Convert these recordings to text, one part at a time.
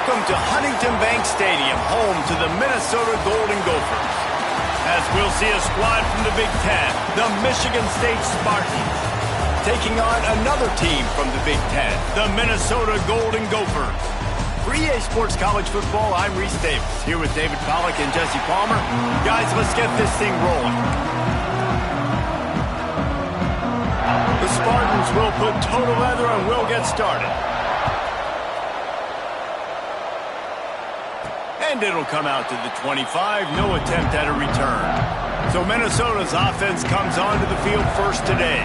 Welcome to Huntington Bank Stadium, home to the Minnesota Golden Gophers. As we'll see a squad from the Big Ten, the Michigan State Spartans, taking on another team from the Big Ten, the Minnesota Golden Gophers. For EA Sports College Football, I'm Reese Davis, here with David Pollack and Jesse Palmer. Guys, let's get this thing rolling. The Spartans will put total leather and we'll get started. And it'll come out to the 25, no attempt at a return. So Minnesota's offense comes onto the field first today.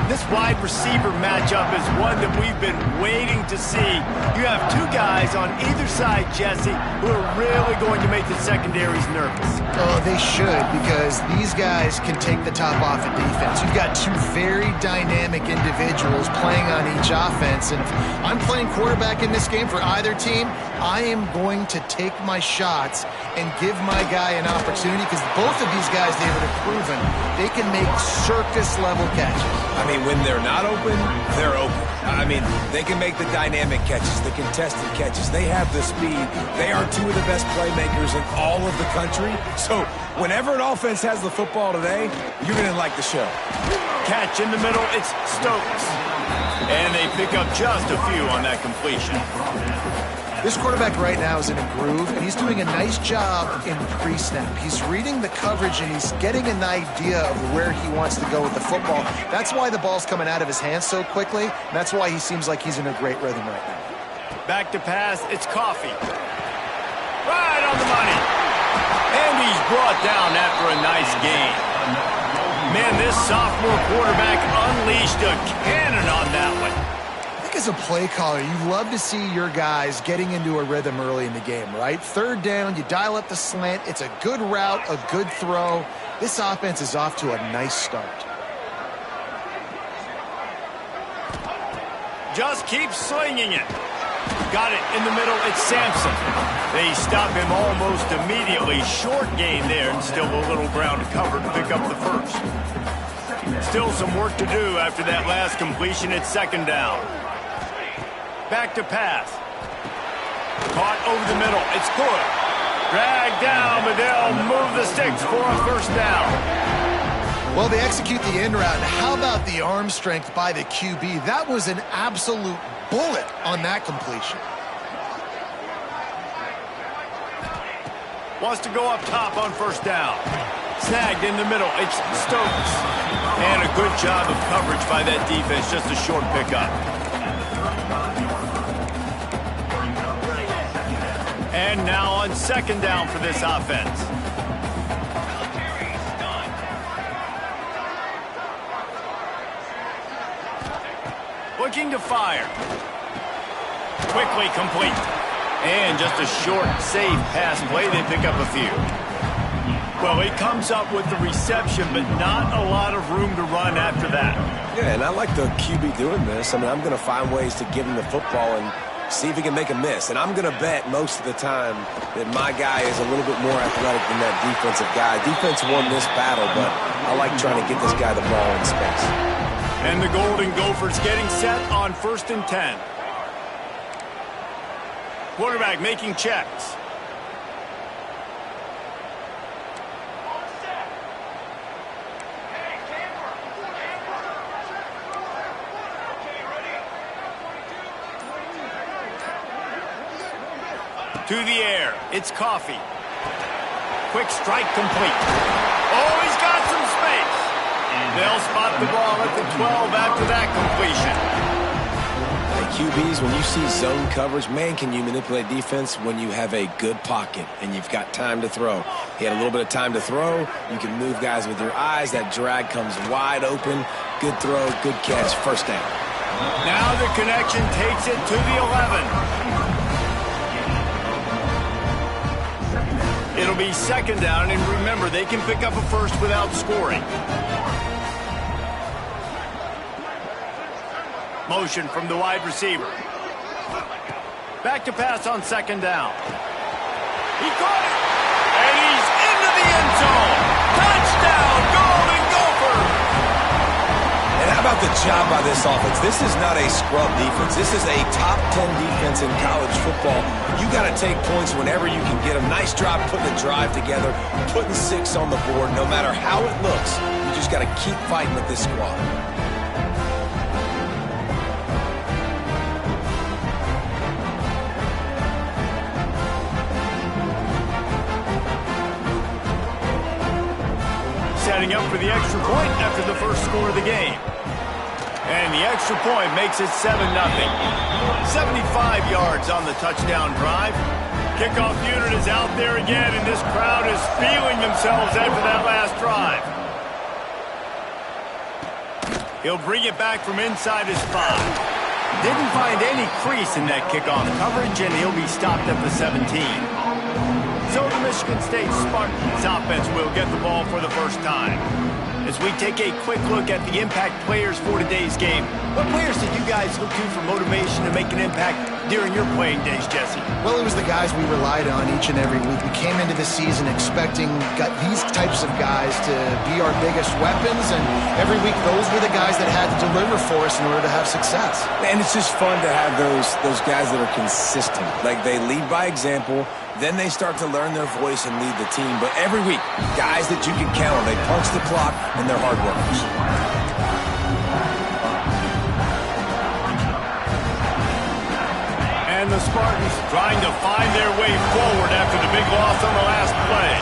This wide receiver matchup is one that we've been waiting to see. You have two guys on either side, Jesse, who are really going to make the secondaries nervous. Oh, they should, because these guys can take the top off of defense. You've got two very dynamic individuals playing on each offense, and if I'm playing quarterback in this game for either team, I am going to take my shots and give my guy an opportunity, because both of these guys, David, have proven they can make circus-level catches. I mean, when they're not open, they're open. I mean, they can make the dynamic catches, the contested catches. They have the speed. They are two of the best playmakers in all of the country. So whenever an offense has the football today, you're going to like the show. Catch in the middle, it's Stokes. And they pick up just a few on that completion. This quarterback right now is in a groove, and he's doing a nice job in pre-snap. He's reading the coverage, and he's getting an idea of where he wants to go with the football. That's why the ball's coming out of his hands so quickly, and that's why he seems like he's in a great rhythm right now. Back to pass, it's Coffee. Right on the money. And he's brought down after a nice gain. Man, this sophomore quarterback unleashed a cannon on that one. As a play caller, you love to see your guys getting into a rhythm early in the game, right? Third down, you dial up the slant. It's a good route, a good throw. This offense is off to a nice start. Just keep slinging it. Got it in the middle. It's Sampson. They stop him almost immediately. Short gain there, and still a little ground to cover to pick up the first. Still some work to do after that last completion. It's second down. Back to pass. Caught over the middle. It's good. Dragged down, but they'll move the sticks for a first down. Well, they execute the in route. How about the arm strength by the QB? That was an absolute bullet on that completion. Wants to go up top on first down. Snagged in the middle. It's Stokes. And a good job of coverage by that defense. Just a short pickup. And now on second down for this offense. Looking to fire. Quickly complete. And just a short, safe pass play. They pick up a few. Well, he comes up with the reception, but not a lot of room to run after that. Yeah, and I like the QB doing this. I mean, I'm going to find ways to give him the football and see if he can make a miss. And I'm going to bet most of the time that my guy is a little bit more athletic than that defensive guy. Defense won this battle, but I like trying to get this guy the ball in space. And the Golden Gophers getting set on 1st and 10. Quarterback making checks. To the air, it's Coffee. Quick strike complete. Oh, he's got some space. They'll spot the ball at the 12 after that completion. Hey, QBs, when you see zone coverage, man, can you manipulate defense when you have a good pocket and you've got time to throw. He had a little bit of time to throw. You can move guys with your eyes. That drag comes wide open. Good throw, good catch, first down. Now the connection takes it to the 11. It'll be second down, and remember, they can pick up a first without scoring. Motion from the wide receiver. Back to pass on second down. He caught it, and he's into the end zone. Touchdown, Golden Gophers! And I about the job by this offense? This is not a scrub defense. This is a top 10 defense in college football. You got to take points whenever you can get them. Nice job putting the drive together, putting 6 on the board. No matter how it looks, you just got to keep fighting with this squad. Setting up for the extra point after the first score of the game. And the extra point makes it 7-0. 75 yards on the touchdown drive. Kickoff unit is out there again, and this crowd is feeling themselves after that last drive. He'll bring it back from inside his 5. Didn't find any crease in that kickoff coverage, and he'll be stopped at the 17. So the Michigan State Spartans offense will get the ball for the first time. As we take a quick look at the impact players for today's game, what players did you guys look to for motivation to make an impact during your playing days, Jesse? Well, it was the guys we relied on each and every week. We came into the season expecting these types of guys to be our biggest weapons, and every week those were the guys that had to deliver for us in order to have success. And it's just fun to have those guys that are consistent. Like, they lead by example, then they start to learn their voice and lead the team. But every week, guys that you can count on, they punch the clock, and they're hard workers. And the Spartans trying to find their way forward after the big loss on the last play.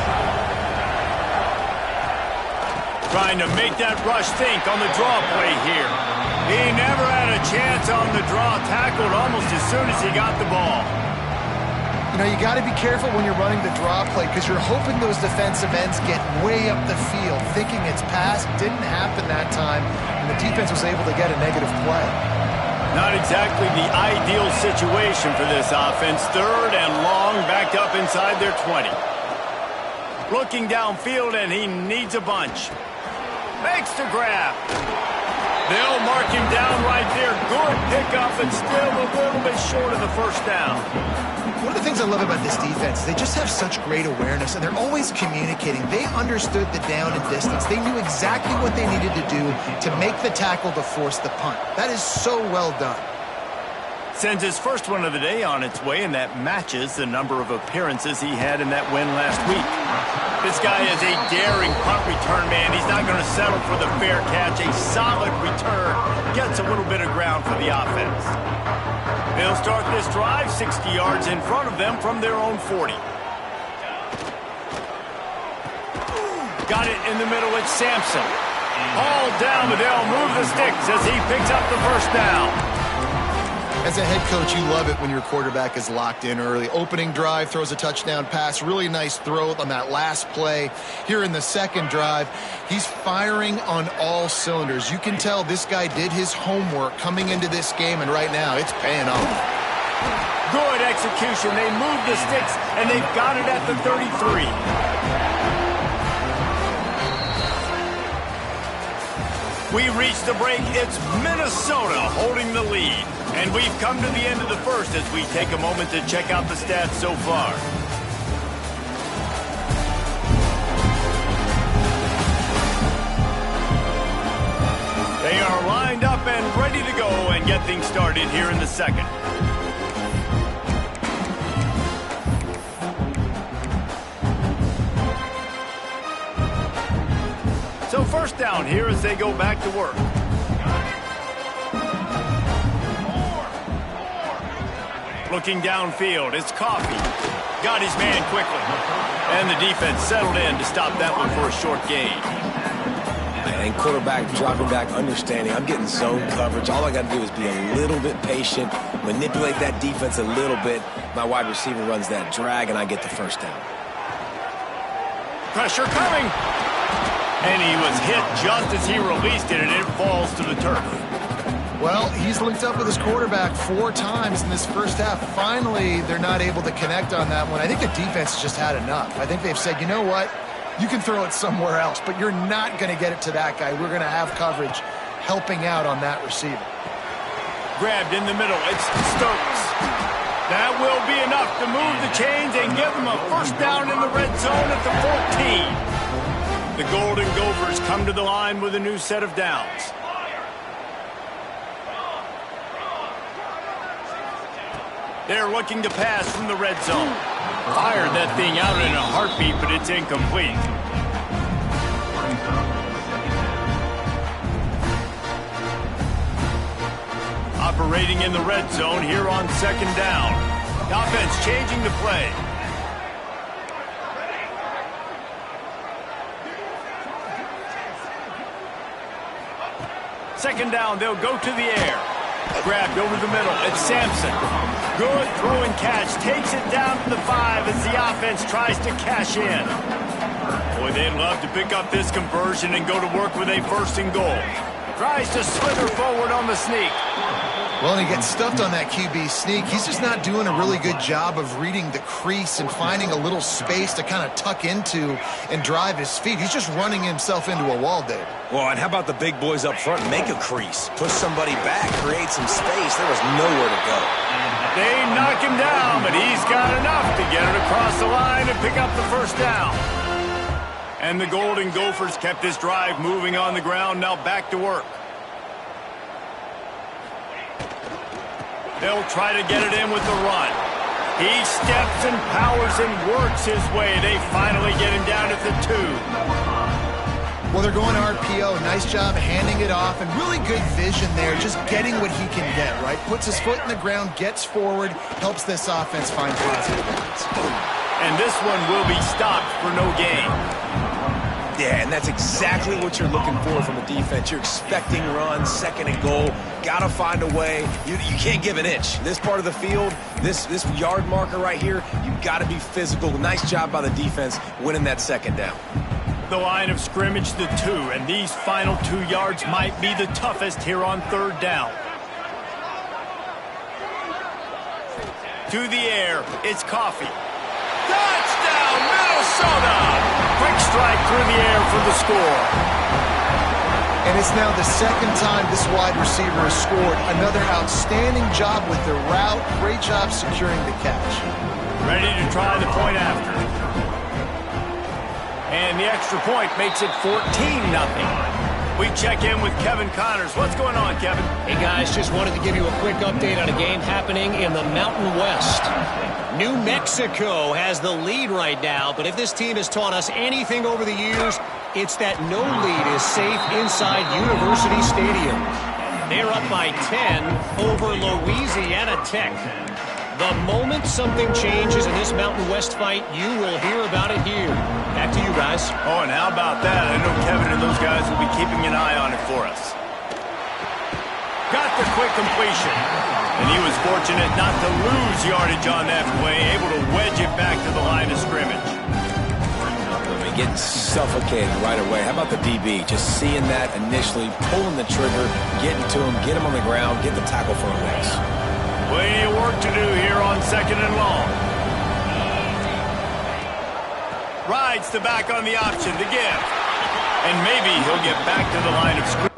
Trying to make that rush think on the draw play here. He never had a chance on the draw, tackled almost as soon as he got the ball. You know, you got to be careful when you're running the draw play because you're hoping those defensive ends get way up the field, thinking it's pass. Didn't happen that time, and the defense was able to get a negative play. Not exactly the ideal situation for this offense. 3rd and long, backed up inside their 20. Looking downfield, and he needs a bunch. Makes the grab. They'll mark him down right there. Good pickup, and still a little bit short of the first down. One of the things I love about this defense, they just have such great awareness, and they're always communicating. They understood the down and distance. They knew exactly what they needed to do to make the tackle to force the punt. That is so well done. Sends his first one of the day on its way, and that matches the number of appearances he had in that win last week. This guy is a daring punt return man. He's not going to settle for the fair catch. A solid return gets a little bit of ground for the offense. They'll start this drive 60 yards in front of them from their own 40. Got it in the middle. It's Sampson. Hauled down, but they'll move the sticks as he picks up the first down. As a head coach, you love it when your quarterback is locked in early. Opening drive, throws a touchdown pass. Really nice throw on that last play. Here in the second drive, he's firing on all cylinders. You can tell this guy did his homework coming into this game, and right now it's paying off. Good execution. They move the sticks, and they've got it at the 33. We reach the break. It's Minnesota holding the lead. And we've come to the end of the first as we take a moment to check out the stats so far. They are lined up and ready to go and get things started here in the second. So first down here as they go back to work. Looking downfield, it's Coffee. Got his man quickly. And the defense settled in to stop that one for a short gain. And quarterback dropping back, understanding I'm getting zone coverage. All I got to do is be a little bit patient, manipulate that defense a little bit. My wide receiver runs that drag, and I get the first down. Pressure coming. And he was hit just as he released it, and it falls to the turf. Well, he's linked up with his quarterback 4 times in this first half. Finally, they're not able to connect on that one. I think the defense just had enough. I think they've said, you know what? You can throw it somewhere else, but you're not going to get it to that guy. We're going to have coverage helping out on that receiver. Grabbed in the middle. It's Stokes. That will be enough to move the chains and give them a first down in the red zone at the 14. The Golden Gophers come to the line with a new set of downs. They're looking to pass from the red zone. Fired that thing out in a heartbeat, but it's incomplete. Operating in the red zone here on second down. The offense changing the play. Second down, they'll go to the air. Grabbed over the middle. It's Sampson. Good throw and catch. Takes it down to the 5 as the offense tries to cash in. Boy, they'd love to pick up this conversion and go to work with a first and goal. Tries to slither forward on the sneak. Well, and he gets stuffed on that QB sneak. He's just not doing a really good job of reading the crease and finding a little space to kind of tuck into and drive his feet. He's just running himself into a wall, Dave. Well, and how about the big boys up front? Make a crease. Push somebody back. Create some space. There was nowhere to go. They knock him down, but he's got enough to get it across the line and pick up the first down. And the Golden Gophers kept this drive moving on the ground. Now back to work. They'll try to get it in with the run. He steps and powers and works his way. They finally get him down at the 2. Well, they're going RPO. Nice job handing it off, and really good vision there, just getting what he can get, right? Puts his foot in the ground, gets forward, helps this offense find positive points. And this one will be stopped for no gain. Yeah, and that's exactly what you're looking for from a defense. You're expecting runs, second and goal. Got to find a way. You can't give an inch. This part of the field, this yard marker right here, you've got to be physical. Nice job by the defense winning that second down. The line of scrimmage, the 2, and these final 2 yards might be the toughest here on third down. To the air, it's Coffee. Touchdown, Minnesota! Quick strike through the air for the score. And it's now the second time this wide receiver has scored. Another outstanding job with the route. Great job securing the catch. Ready to try the point after. And the extra point makes it 14-0. We check in with Kevin Connors. What's going on, Kevin? Hey, guys, just wanted to give you a quick update on a game happening in the Mountain West. New Mexico has the lead right now, but if this team has taught us anything over the years, it's that no lead is safe inside University Stadium. They're up by 10 over Louisiana Tech. The moment something changes in this Mountain West fight, you will hear about it here. Back to you guys. Oh, and how about that? I know Kevin and those guys will be keeping an eye on it for us. Got the quick completion. And he was fortunate not to lose yardage on that play, able to wedge it back to the line of scrimmage. Getting suffocated right away. How about the DB? Just seeing that initially, pulling the trigger, getting to him, get him on the ground, get the tackle for a loss. Plenty of work to do here on second and long. Rides the back on the option to give. And maybe he'll get back to the line of scrimmage.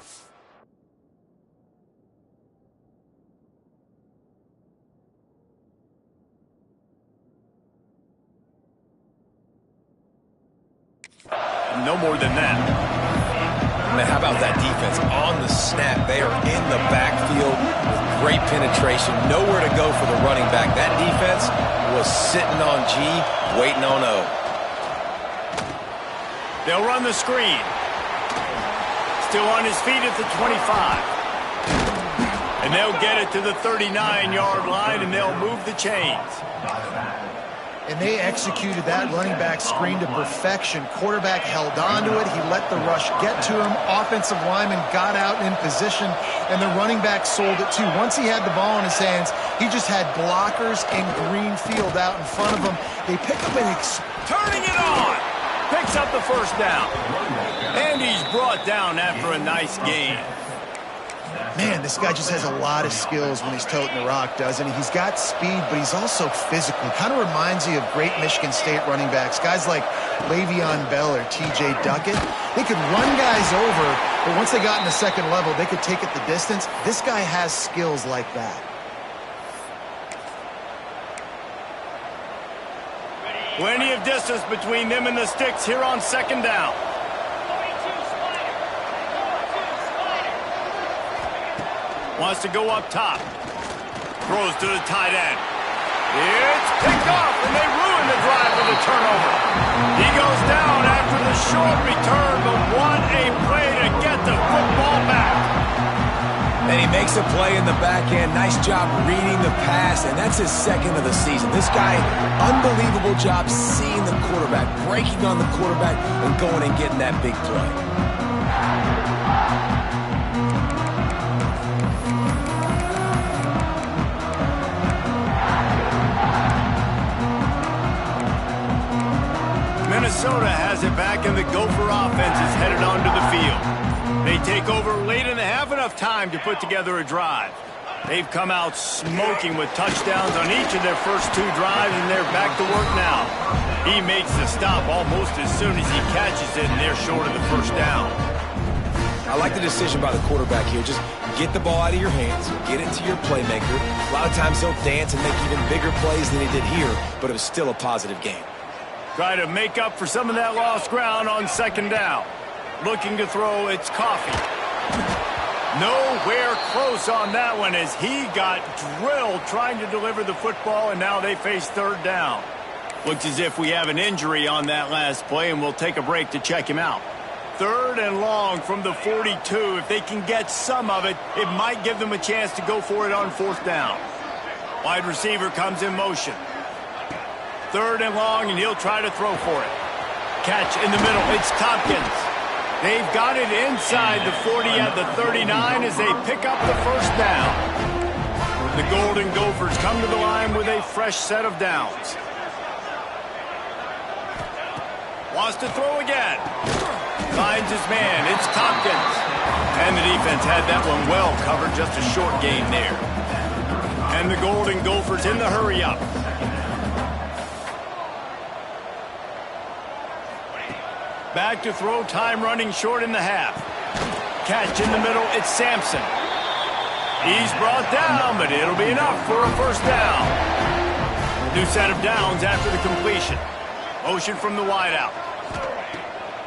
No more than that. Man, how about that defense on the snap? They are in the backfield with great penetration. Nowhere to go for the running back. That defense was sitting on G, waiting on O. They'll run the screen. Still on his feet at the 25. And they'll get it to the 39-yard line, and they'll move the chains. And they executed that running back screen to perfection. Quarterback held on to it. He let the rush get to him. Offensive lineman got out in position, and the running back sold it too. Once he had the ball in his hands, he just had blockers and green field out in front of him. They pick up an turning it on. Picks up the first down. And he's brought down after a nice gain. Man, this guy just has a lot of skills when he's toting the rock, doesn't he? He's got speed, but he's also physical. Kind of reminds you of great Michigan State running backs. Guys like Le'Veon Bell or T.J. Duckett. They could run guys over, but once they got in the second level, they could take it the distance. This guy has skills like that. Plenty of distance between them and the sticks here on second down. Wants to go up top. Throws to the tight end. picked off, and they ruin the drive with a turnover. He goes down after the short return, but what a play to get the football back. And he makes a play in the back end. Nice job reading the pass, and that's his second of the season. This guy, unbelievable job seeing the quarterback, breaking on the quarterback, and going and getting that big play. Minnesota has it back, and the Gopher offense is headed onto the field. They take over late in the half, enough time to put together a drive. They've come out smoking with touchdowns on each of their first 2 drives, and they're back to work now. He makes the stop almost as soon as he catches it, and they're short of the first down. I like the decision by the quarterback here. Just get the ball out of your hands, get it to your playmaker. A lot of times he'll dance and make even bigger plays than he did here, but it was still a positive game. Try to make up for some of that lost ground on second down. Looking to throw, it's Coffee. Nowhere close on that one as he got drilled trying to deliver the football, and now they face third down. Looks as if we have an injury on that last play, and we'll take a break to check him out. 3rd and long from the 42. If they can get some of it, it might give them a chance to go for it on 4th down. Wide receiver comes in motion. 3rd and long, and he'll try to throw for it. Catch in the middle. It's Tompkins. They've got it inside the 40 at the 39 as they pick up the first down. The Golden Gophers come to the line with a fresh set of downs. Wants to throw again. Finds his man. It's Tompkins. And the defense had that one well covered. Just a short gain there. And the Golden Gophers in the hurry-up. Back to throw, time running short in the half. Catch in the middle, it's Sampson. He's brought down, but it'll be enough for a first down. New set of downs after the completion. Motion from the wideout.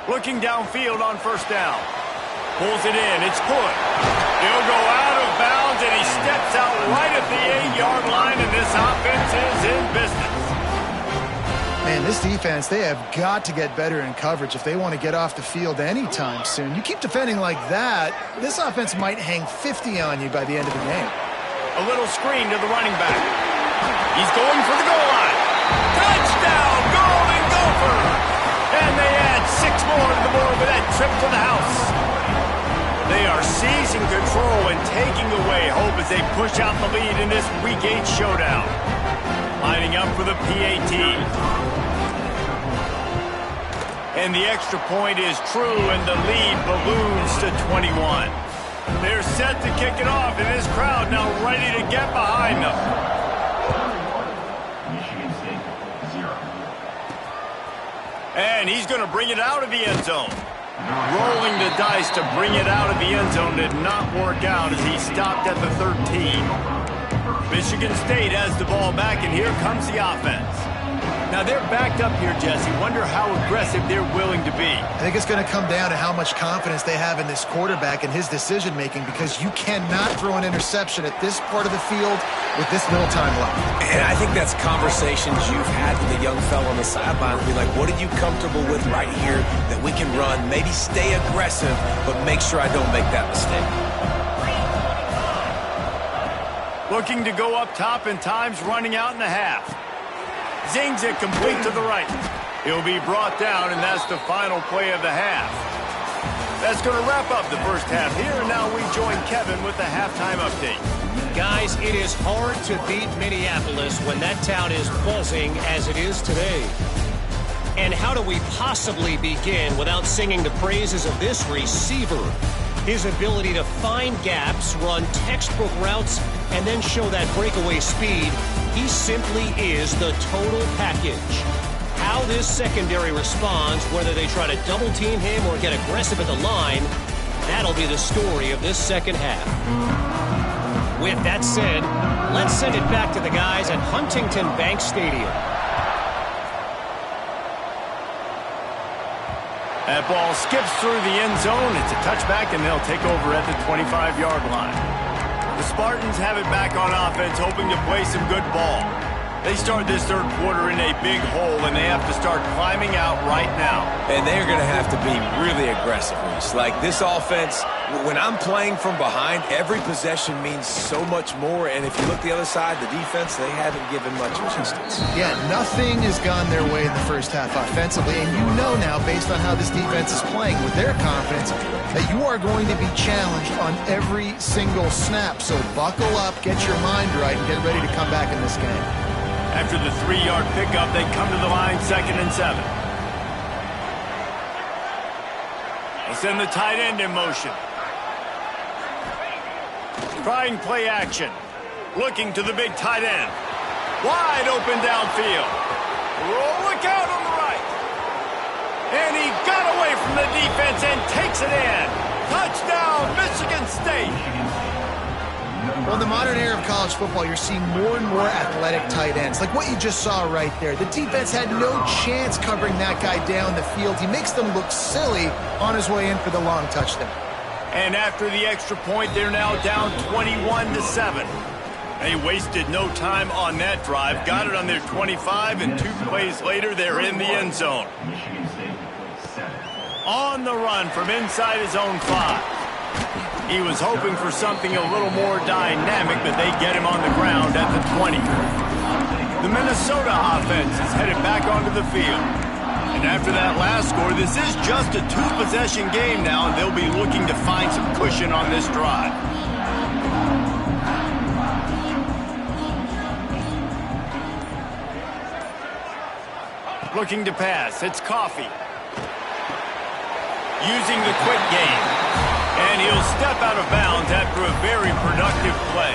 Looking downfield on first down. Pulls it in, it's Hood. He'll go out of bounds, and he steps out right at the 8-yard line, and this offense is in business. Man, this defense, they have got to get better in coverage if they want to get off the field anytime soon. You keep defending like that, this offense might hang 50 on you by the end of the game. A little screen to the running back. He's going for the goal line. Touchdown, Golden Gopher! And they add 6 more to the board with that trip to the house. They are seizing control and taking away hope as they push out the lead in this Week 8 showdown. Lining up for the PAT. And the extra point is true, and the lead balloons to 21. They're set to kick it off, and this crowd now ready to get behind them. And he's going to bring it out of the end zone. Rolling the dice to bring it out of the end zone did not work out as he stopped at the 13. Michigan State has the ball back, and here comes the offense. Now, they're backed up here, Jesse. Wonder how aggressive they're willing to be. I think it's going to come down to how much confidence they have in this quarterback and his decision-making, because you cannot throw an interception at this part of the field with this little time left. And I think that's conversations you've had with the young fellow on the sideline. Be like, what are you comfortable with right here that we can run? Maybe stay aggressive, but make sure I don't make that mistake. Looking to go up top, and time's running out in the half. Zings it complete to the right. He'll be brought down, and that's the final play of the half. That's going to wrap up the first half here, and now we join Kevin with the halftime update. Guys, it is hard to beat Minneapolis when that town is buzzing as it is today. And how do we possibly begin without singing the praises of this receiver? His ability to find gaps, run textbook routes, and then show that breakaway speed. He simply is the total package. How this secondary responds, whether they try to double-team him or get aggressive at the line, that'll be the story of this second half. With that said, let's send it back to the guys at Huntington Bank Stadium. That ball skips through the end zone. It's a touchback, and they'll take over at the 25-yard line. The Spartans have it back on offense, hoping to play some good ball. They start this third quarter in a big hole, and they have to start climbing out right now. And they're going to have to be really aggressive, Reese. Like this offense, when I'm playing from behind, every possession means so much more. And if you look the other side, the defense, they haven't given much resistance. Yeah, nothing has gone their way in the first half offensively. And you know now, based on how this defense is playing with their confidence, that you are going to be challenged on every single snap. So buckle up, get your mind right, and get ready to come back in this game. After the 3-yard pickup, they come to the line 2nd and 7. They send the tight end in motion. Trying play action. Looking to the big tight end. Wide open downfield. Look out on the right. And he got away from the defense and takes it in. Touchdown, Michigan State. Well, in the modern era of college football, you're seeing more and more athletic tight ends, like what you just saw right there. The defense had no chance covering that guy down the field. He makes them look silly on his way in for the long touchdown. And after the extra point, they're now down 21-7. They wasted no time on that drive, got it on their 25, and 2 plays later, they're in the end zone. On the run from inside his own 5. He was hoping for something a little more dynamic, but they get him on the ground at the 20. The Minnesota offense is headed back onto the field. And after that last score, this is just a 2-possession game now, and they'll be looking to find some cushion on this drive. Looking to pass, it's Coffee. Using the quick game. And he'll step out of bounds after a very productive play.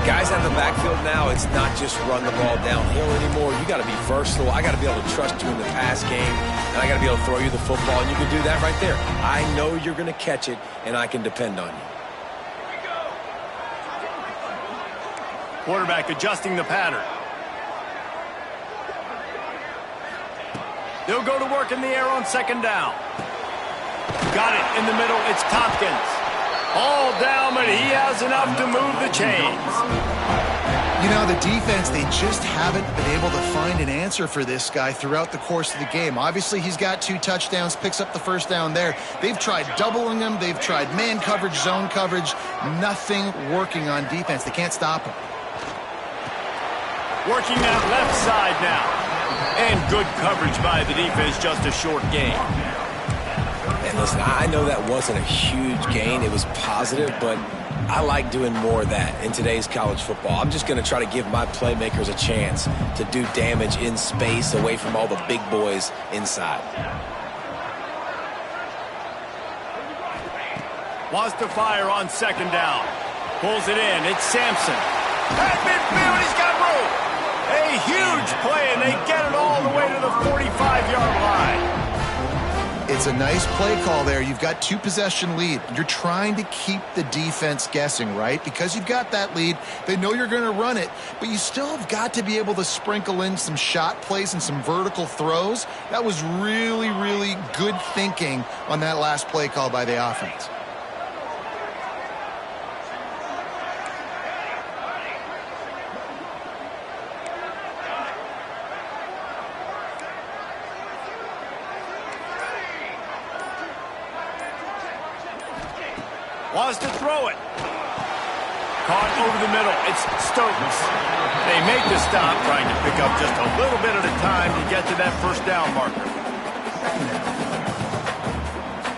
Guys out of the backfield now, it's not just run the ball downhill anymore. You got to be versatile. I got to be able to trust you in the pass game, and I got to be able to throw you the football, and you can do that right there. I know you're going to catch it, and I can depend on you. Quarterback adjusting the pattern. They'll go to work in the air on 2nd down. Got it in the middle. It's Tompkins. All down, but he has enough to move the chains. You know, the defense, they just haven't been able to find an answer for this guy throughout the course of the game. Obviously, he's got 2 touchdowns, picks up the 1st down there. They've tried doubling him. They've tried man coverage, zone coverage. Nothing working on defense. They can't stop him. Working that left side now. And good coverage by the defense, just a short gain. And listen, I know that wasn't a huge gain. It was positive, but I like doing more of that in today's college football. I'm just going to try to give my playmakers a chance to do damage in space away from all the big boys inside. Wants to fire on 2nd down. Pulls it in. It's Sampson. At midfield, he's got room. A huge play, and they get it all the way to the 45-yard line. It's a nice play call there. You've got 2-possession lead. You're trying to keep the defense guessing, right? Because you've got that lead, they know you're going to run it, but you still have got to be able to sprinkle in some shot plays and some vertical throws. That was really, really good thinking on that last play call by the offense. Wants to throw it. Caught over the middle. It's Stokes. They make the stop, trying to pick up just a little bit at a time to get to that 1st down marker.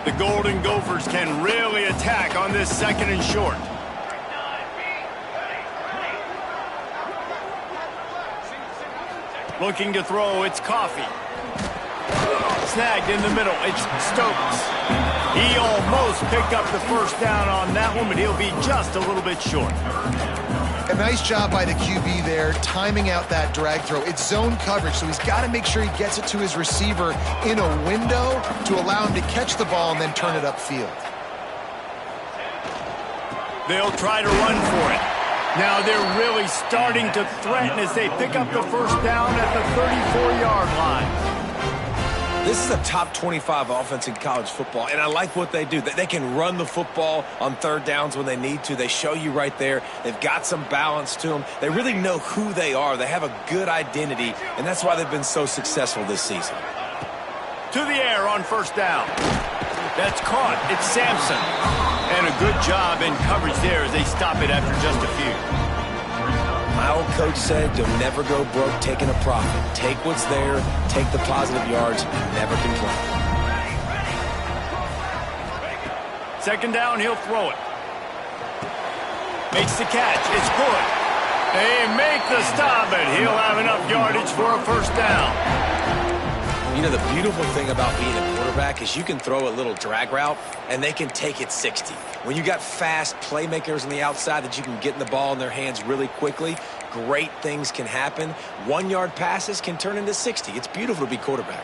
The Golden Gophers can really attack on this 2nd and short. Looking to throw, it's Coffee. Snagged in the middle, it's Stokes. He almost picked up the 1st down on that one, but he'll be just a little bit short. A nice job by the QB there, timing out that drag throw. It's zone coverage, so he's got to make sure he gets it to his receiver in a window to allow him to catch the ball and then turn it upfield. They'll try to run for it. Now they're really starting to threaten as they pick up the 1st down at the 34-yard line. This is a top 25 offense in college football, and I like what they do. They can run the football on third downs when they need to. They show you right there. They've got some balance to them. They really know who they are. They have a good identity, and that's why they've been so successful this season. To the air on first down. That's caught. It's Sampson. And a good job in coverage there as they stop it after just a few. My old coach said, you'll never go broke taking a profit. Take what's there, take the positive yards, and never complain. Second down, he'll throw it. Makes the catch. It's good. They make the stop, and he'll have enough yardage for a first down. You know, the beautiful thing about being a quarterback is you can throw a little drag route, and they can take it 60. When you got fast playmakers on the outside that you can get in the ball in their hands really quickly, great things can happen. 1-yard passes can turn into 60. It's beautiful to be quarterback.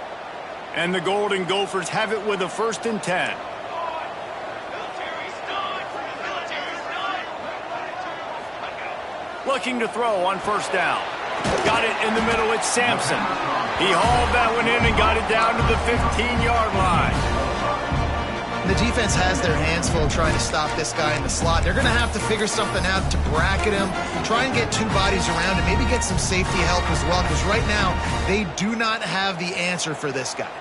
And the Golden Gophers have it with a 1st and 10. Looking to throw on first down. Got it in the middle. It's Sampson. He hauled that one in and got it down to the 15-yard line. The defense has their hands full trying to stop this guy in the slot. They're going to have to figure something out to bracket him, try and get two bodies around him, maybe get some safety help as well, because right now they do not have the answer for this guy.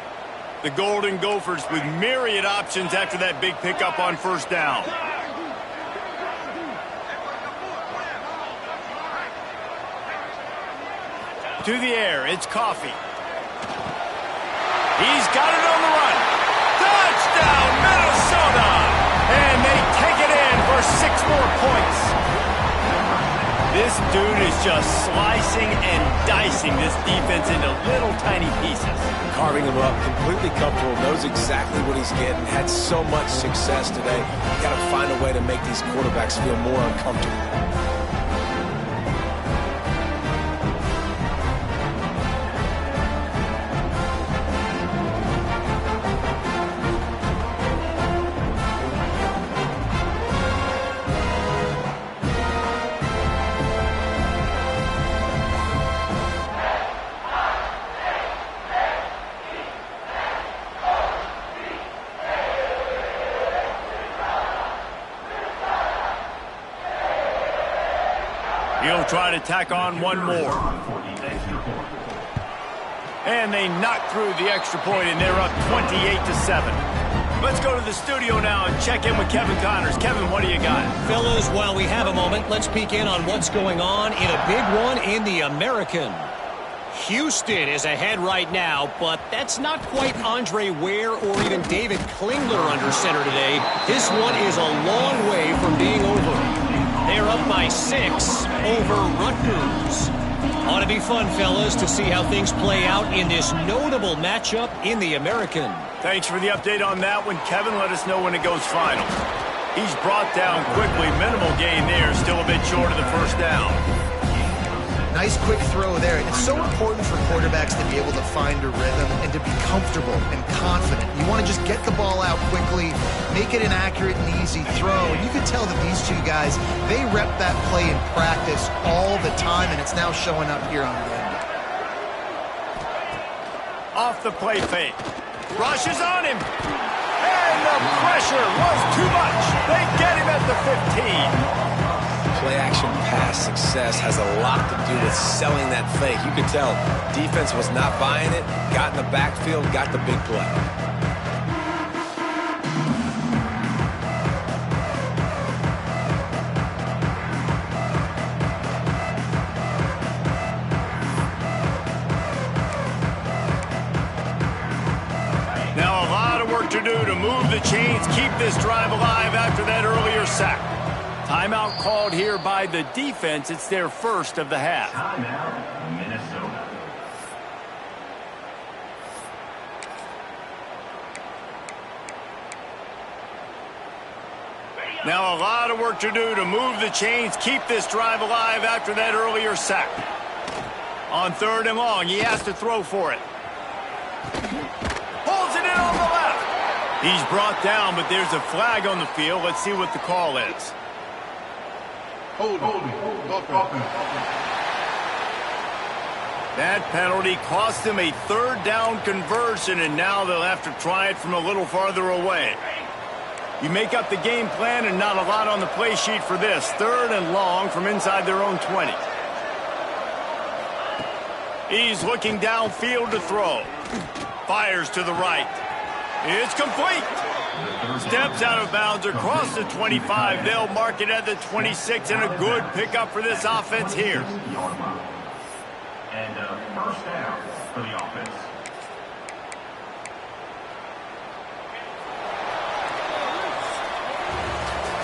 The Golden Gophers with myriad options after that big pickup on first down. To the air, it's Coffee. He's got it on the run. Touchdown, Minnesota! And they take it in for 6 more points. This dude is just slicing and dicing this defense into little tiny pieces. Carving him up, completely comfortable, knows exactly what he's getting, had so much success today. You got to find a way to make these quarterbacks feel more uncomfortable. He'll try to tack on one more. And they knock through the extra point, and they're up 28-7. Let's go to the studio now and check in with Kevin Connors. Kevin, what do you got? Fellas, while we have a moment, let's peek in on what's going on in a big one in the American. Houston is ahead right now, but that's not quite Andre Ware or even David Klingler under center today. This one is a long way from being over. They're up by 6 over Rutgers. Ought to be fun, fellas, to see how things play out in this notable matchup in the American. Thanks for the update on that one, Kevin. Let us know when it goes final. He's brought down quickly. Minimal gain there. Still a bit short of the first down. Nice quick throw there. It's so important for quarterbacks to be able to find a rhythm and to be comfortable and confident. You want to just get the ball out quickly, make it an accurate and easy throw. And you can tell that these two guys, they rep that play in practice all the time, and it's now showing up here on the end. Off the play fake. Rushes on him. And the pressure was too much. They get him at the 15. Play-action pass success has a lot to do with selling that fake. You could tell defense was not buying it, got in the backfield, got the big play. Now a lot of work to do to move the chains, keep this drive alive after that earlier sack. Timeout called here by the defense. It's their first of the half. Timeout, Minnesota. Now a lot of work to do to move the chains, keep this drive alive after that earlier sack. On 3rd and long, he has to throw for it. Pulls it in on the left. He's brought down, but there's a flag on the field. Let's see what the call is. That penalty cost them a third down conversion, and now they'll have to try it from a little farther away. You make up the game plan and not a lot on the play sheet for this. 3rd and long from inside their own 20. He's looking downfield to throw. Fires to the right. It's complete. Steps out of bounds across the 25. They'll mark it at the 26, and a good pickup for this offense here. And first down for the offense.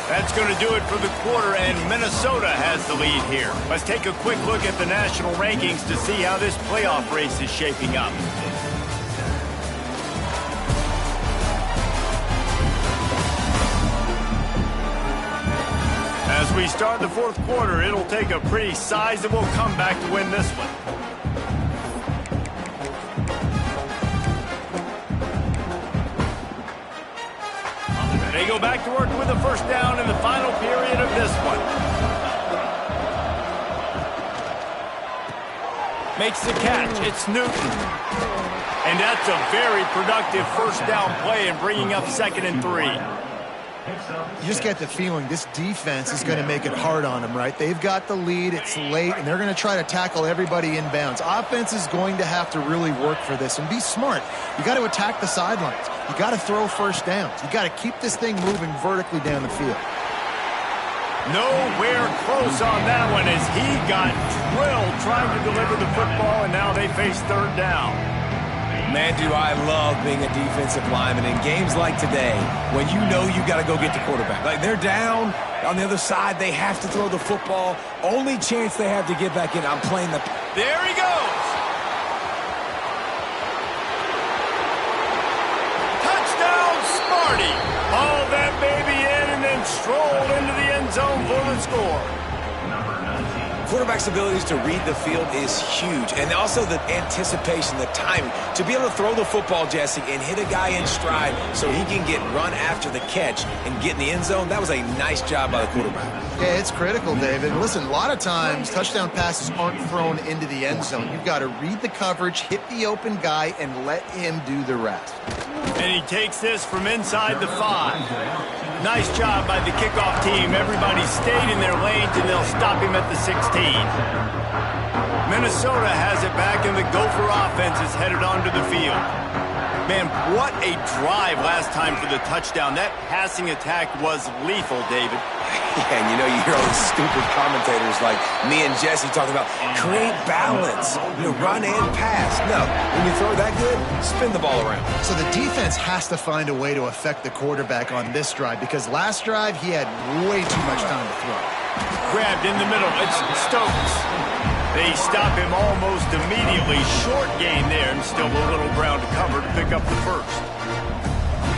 That's going to do it for the quarter, and Minnesota has the lead here. Let's take a quick look at the national rankings to see how this playoff race is shaping up. As we start the 4th quarter, it'll take a pretty sizable comeback to win this one. They go back to work with a first down in the final period of this one. Makes the catch. It's Newton. And that's a very productive first down play in bringing up 2nd and 3. You just get the feeling this defense is going to make it hard on them, right? They've got the lead, it's late, and they're going to try to tackle everybody inbounds. Offense is going to have to really work for this and be smart. You got to attack the sidelines. You got to throw first downs. You got to keep this thing moving vertically down the field. Nowhere close on that one as he got drilled trying to deliver the football, and now they face 3rd down. Man, do I love being a defensive lineman in games like today when you know you got to go get the quarterback. Like, they're down on the other side. They have to throw the football. Only chance they have to get back in. I'm playing the... There he goes. Touchdown, Smarty. Hauled that baby in and then strolled into the end zone for the score. Quarterback's abilities to read the field is huge, and also the anticipation, the timing. To be able to throw the football, Jesse, and hit a guy in stride so he can get run after the catch and get in the end zone, that was a nice job by the quarterback. Yeah, it's critical, David. Listen, a lot of times touchdown passes aren't thrown into the end zone. You've got to read the coverage, hit the open guy, and let him do the rest. And he takes this from inside the 5. Nice job by the kickoff team. Everybody stayed in their lanes, and they'll stop him at the 16. Minnesota has it back, and the Gopher offense is headed onto the field. Man, what a drive last time for the touchdown. That passing attack was lethal, David. Yeah, and you know, you hear all these stupid commentators like me and Jesse talking about create balance, run and pass. No, when you throw that good, spin the ball around. So the defense has to find a way to affect the quarterback on this drive because last drive he had way too much time to throw. Grabbed in the middle. It's Stokes. They stop him almost immediately. Short gain there, and still a little ground to cover to pick up the first.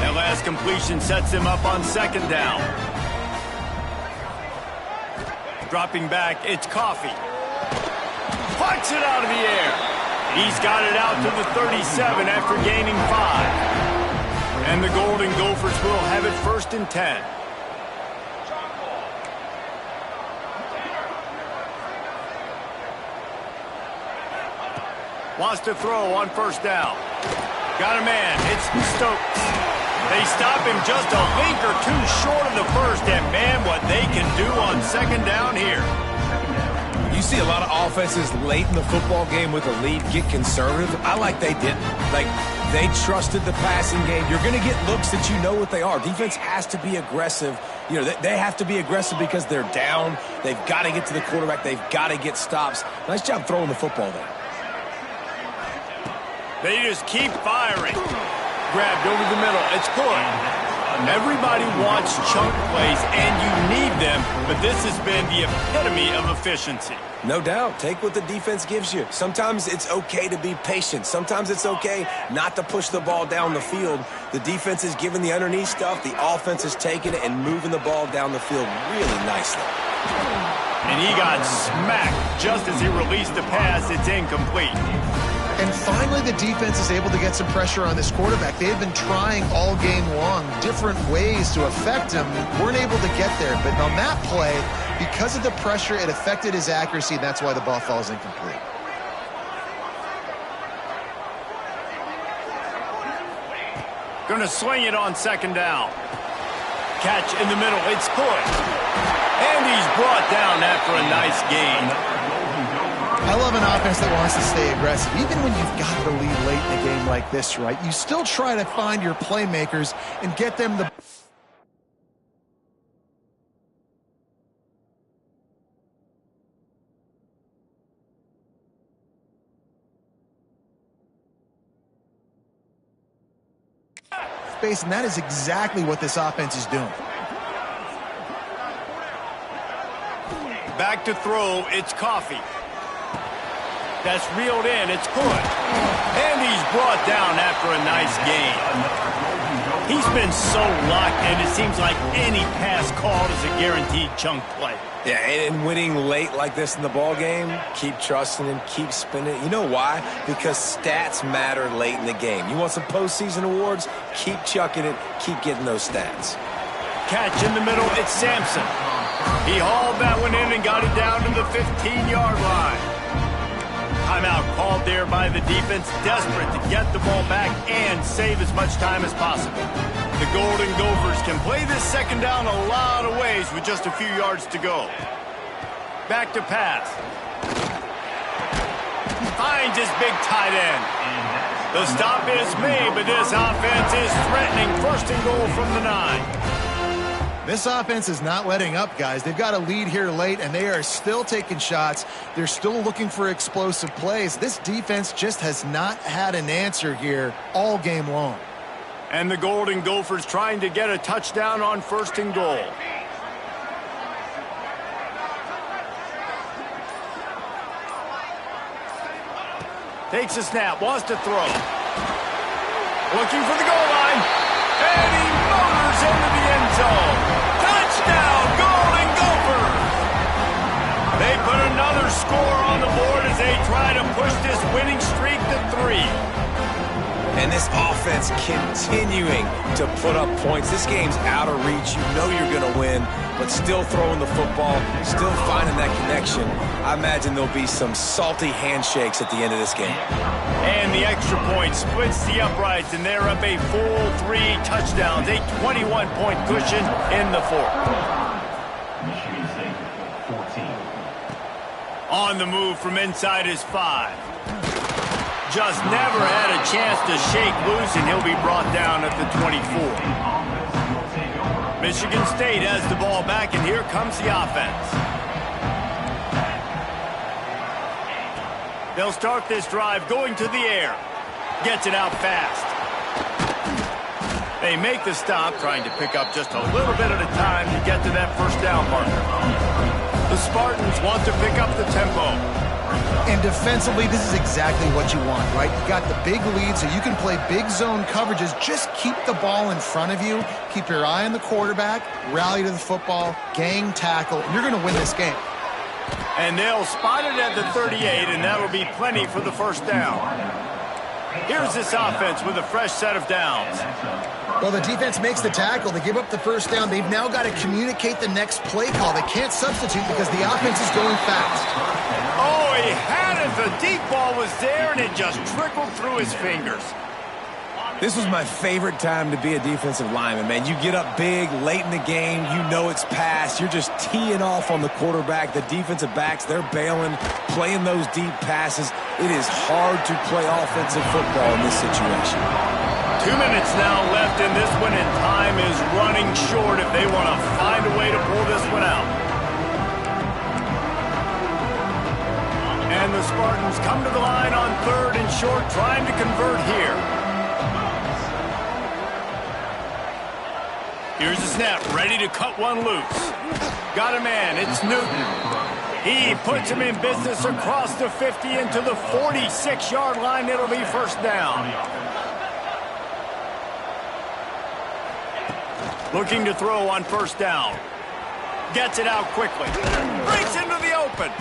That last completion sets him up on 2nd down. Dropping back, it's Coffee. Puts it out of the air. He's got it out to the 37 after gaining 5. And the Golden Gophers will have it 1st and 10. Wants to throw on 1st down. Got a man. It's Stokes. They stop him just a link or two short of the first, and man, what they can do on 2nd down here. You see a lot of offenses late in the football game with a lead get conservative. I like they didn't. Like, they trusted the passing game. You're going to get looks that you know what they are. Defense has to be aggressive. They have to be aggressive because they're down. They've got to get to the quarterback. They've got to get stops. Nice job throwing the football there. They just keep firing. Grabbed over the middle. It's good. Everybody wants chunk plays, and you need them, but this has been the epitome of efficiency. No doubt. Take what the defense gives you. Sometimes it's okay to be patient. Sometimes it's okay not to push the ball down the field. The defense is giving the underneath stuff. The offense is taking it and moving the ball down the field really nicely. And he got smacked just as he released the pass. It's incomplete. And finally, the defense is able to get some pressure on this quarterback. They had been trying all game long different ways to affect him. Weren't able to get there. But on that play, because of the pressure, it affected his accuracy, and that's why the ball falls incomplete. Going to swing it on second down. Catch in the middle. It's good. And he's brought down after a nice gain. I love an offense that wants to stay aggressive. Even when you've got the lead late in the game like this, right? You still try to find your playmakers and get them the... space, and that is exactly what this offense is doing. Back to throw, it's Coffee. That's reeled in, it's good. And he's brought down after a nice gain. He's been so locked in, it seems like any pass called is a guaranteed chunk play. Yeah, and winning late like this in the ball game, keep trusting him, keep spinning. You know why? Because stats matter late in the game. You want some postseason awards? Keep chucking it, keep getting those stats. Catch in the middle, it's Sampson. He hauled that one in and got it down to the 15-yard line. Timeout called there by the defense, desperate to get the ball back and save as much time as possible. The Golden Gophers can play this second down a lot of ways with just a few yards to go. Back to pass. Finds his big tight end. The stop is made, but this offense is threatening. First and goal from the 9. This offense is not letting up, guys. They've got a lead here late, and they are still taking shots. They're still looking for explosive plays. This defense just has not had an answer here all game long. And the Golden Gophers trying to get a touchdown on first and goal. Takes a snap, wants to throw. Looking for the goal line. And he motors into the end zone. Touchdown, Golden Gophers! They put another score on the board as they try to push this winning streak to 3. And this offense continuing to put up points. This game's out of reach. You know you're going to win, but still throwing the football, still finding that connection. I imagine there'll be some salty handshakes at the end of this game. And the extra point splits the uprights, and they're up a full 3 touchdowns, a 21-point cushion in the 4th. Michigan State, 14. On the move from inside his 5. Just never had a chance to shake loose, and he'll be brought down at the 24. Michigan State has the ball back, and here comes the offense. They'll start this drive going to the air. Gets it out fast. They make the stop, trying to pick up just a little bit at a time to get to that first down marker. The Spartans want to pick up the tempo. And defensively, this is exactly what you want, right? You got the big lead, so you can play big zone coverages. Just keep the ball in front of you. Keep your eye on the quarterback. Rally to the football. Gang tackle. And you're going to win this game. And they'll spot it at the 38, and that'll be plenty for the first down. Here's this offense with a fresh set of downs. Well, the defense makes the tackle. They give up the first down. They've now got to communicate the next play call. They can't substitute because the offense is going fast. Oh, he had it. The deep ball was there, and it just trickled through his fingers. This was my favorite time to be a defensive lineman, man. You get up big, late in the game, you know it's past. You're just teeing off on the quarterback. The defensive backs, they're bailing, playing those deep passes. It is hard to play offensive football in this situation. 2 minutes now left in this one, and time is running short if they want to find a way to pull this one out. And the Spartans come to the line on 3rd and short, trying to convert here. Here's the snap, ready to cut one loose. Got a man, it's Newton. He puts him in business across the 50 into the 46-yard line. It'll be first down. Looking to throw on first down. Gets it out quickly. Breaks into the open.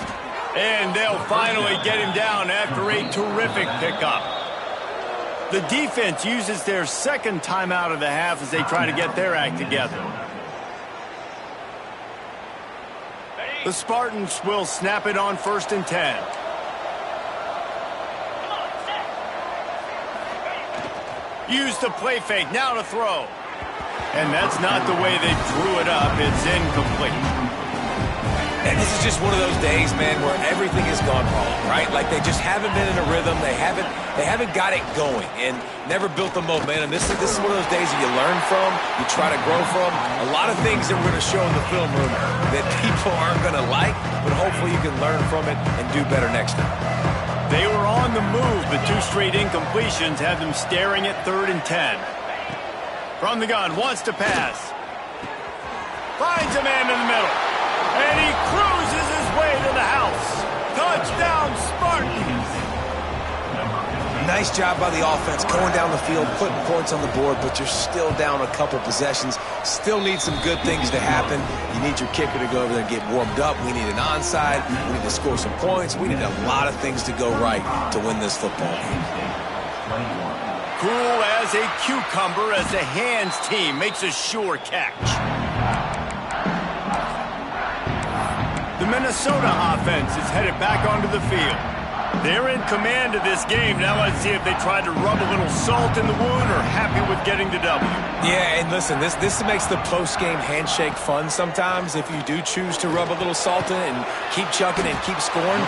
And they'll finally get him down after a terrific pickup. The defense uses their second timeout of the half as they try to get their act together. The Spartans will snap it on 1st and 10. Use the play fake, now to throw. And that's not the way they drew it up. It's incomplete. And this is just one of those days, man, where everything has gone wrong, right? Like they just haven't been in a rhythm. They haven't got it going and never built the momentum. This is one of those days that you learn from, you try to grow from. A lot of things that we're going to show in the film room that people aren't going to like, but hopefully you can learn from it and do better next time. They were on the move, but 2 straight incompletions have them staring at 3rd and 10. From the gun, wants to pass. Finds a man in the middle. And he cruises his way to the house. Touchdown, Spartans! Nice job by the offense going down the field, putting points on the board, but you're still down a couple possessions. Still need some good things to happen. You need your kicker to go over there and get warmed up. We need an onside. We need to score some points. We need a lot of things to go right to win this football game. Cool as a cucumber as the hands team makes a sure catch. The Minnesota offense is headed back onto the field. They're in command of this game. Now let's see if they try to rub a little salt in the wound or happy with getting the W. Yeah, and listen, this makes the post-game handshake fun sometimes if you do choose to rub a little salt in it and keep chucking and keep scoring.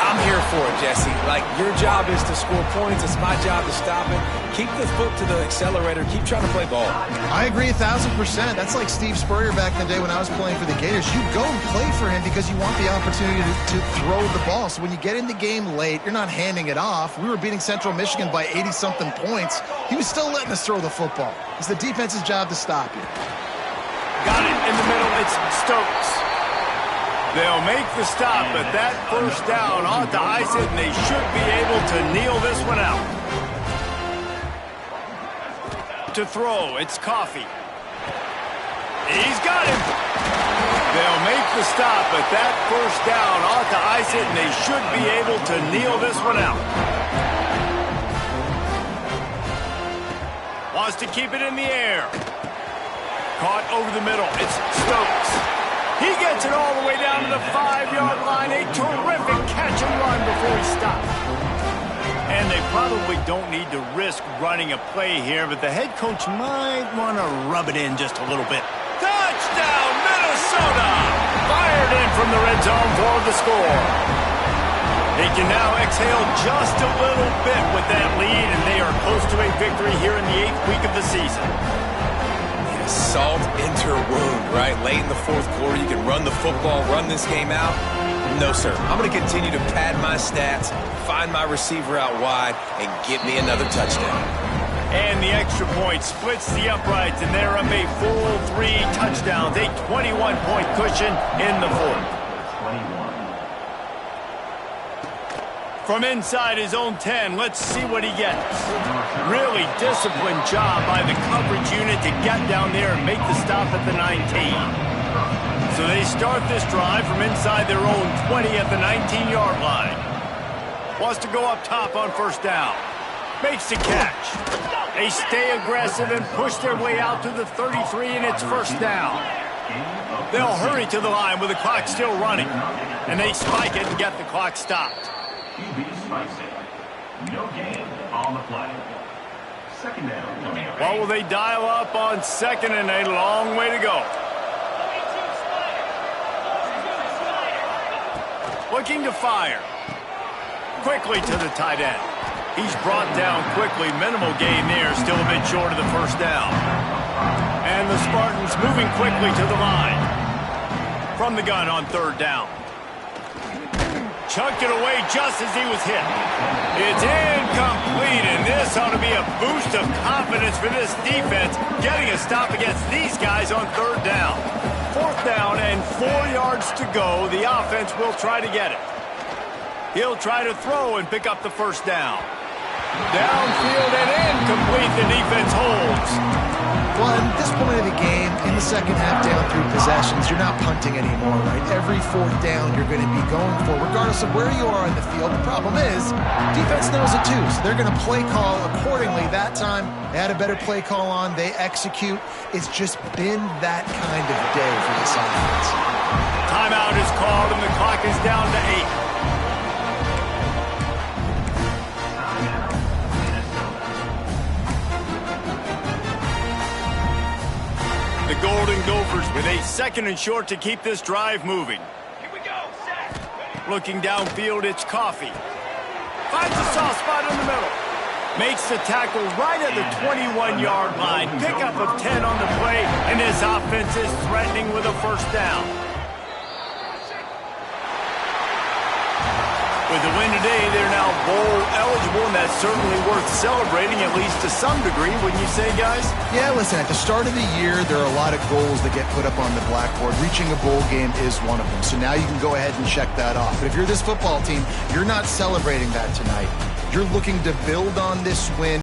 I'm here for it, Jesse. Like, your job is to score points. It's my job to stop it. Keep the foot to the accelerator. Keep trying to play ball. I agree 1,000%. That's like Steve Spurrier back in the day when I was playing for the Gators. You go and play for him because you want the opportunity to throw the ball. So when you get in the game late, you're not handing it off. We were beating Central Michigan by 80-something points. He was still letting us throw the football. It's the defense's job to stop you. Got it in the middle. It's Stokes. They'll make the stop, but that first down ought to ice it, and they should be able to kneel this one out. To throw, it's Coffee. He's got him. They'll make the stop, but that first down ought to ice it, and they should be able to kneel this one out. Wants to keep it in the air. Caught over the middle. It's Stokes. He gets it all the way down to the 5-yard line. A terrific catch and run before he stops. And they probably don't need to risk running a play here, but the head coach might want to rub it in just a little bit. Touchdown, Minnesota! Fired in from the red zone for the score. They can now exhale just a little bit with that lead, and they are close to a victory here in the 8th week of the season. Salt into her wound, right? Late in the 4th quarter, you can run the football, run this game out. No, sir. I'm going to continue to pad my stats, find my receiver out wide, and get me another touchdown. And the extra point splits the uprights, and they're up a full 3 touchdowns, a 21-point cushion in the 4th. From inside his own 10, let's see what he gets. Really disciplined job by the coverage unit to get down there and make the stop at the 19. So they start this drive from inside their own 20 at the 19-yard line. Wants to go up top on first down. Makes the catch. They stay aggressive and push their way out to the 33, and it's first down. They'll hurry to the line with the clock still running. And they spike it and get the clock stopped. QB spikes it. No gain on the play. Second down. What will they dial up on 2nd and a long way to go? Looking to fire. Quickly to the tight end. He's brought down quickly. Minimal gain there. Still a bit short of the first down. And the Spartans moving quickly to the line. From the gun on 3rd down. Chucked it away just as he was hit. It's incomplete, and this ought to be a boost of confidence for this defense, getting a stop against these guys on 3rd down. 4th down and 4 yards to go. The offense will try to get it. He'll try to throw and pick up the first down. Downfield and incomplete. The defense holds. Well, at this point of the game, in the second half, down 3 possessions, you're not punting anymore, right? Every 4th down you're going to be going for, regardless of where you are on the field. The problem is, defense knows it too, so they're going to play call accordingly. That time, they had a better play call on. They execute. It's just been that kind of day for this offense. Timeout is called, and the clock is down to 8. With a 2nd and short to keep this drive moving. Here we go. Set. Looking downfield, it's Coffee. Finds a soft spot in the middle. Makes the tackle right at the 21-yard line. Pickup of 10 on the play, and his offense is threatening with a 1st down. With the win today, they're now bowl eligible, and that's certainly worth celebrating, at least to some degree, wouldn't you say, guys? Yeah, listen, at the start of the year, there are a lot of goals that get put up on the blackboard. Reaching a bowl game is one of them. So now you can go ahead and check that off. But if you're this football team, you're not celebrating that tonight. You're looking to build on this win.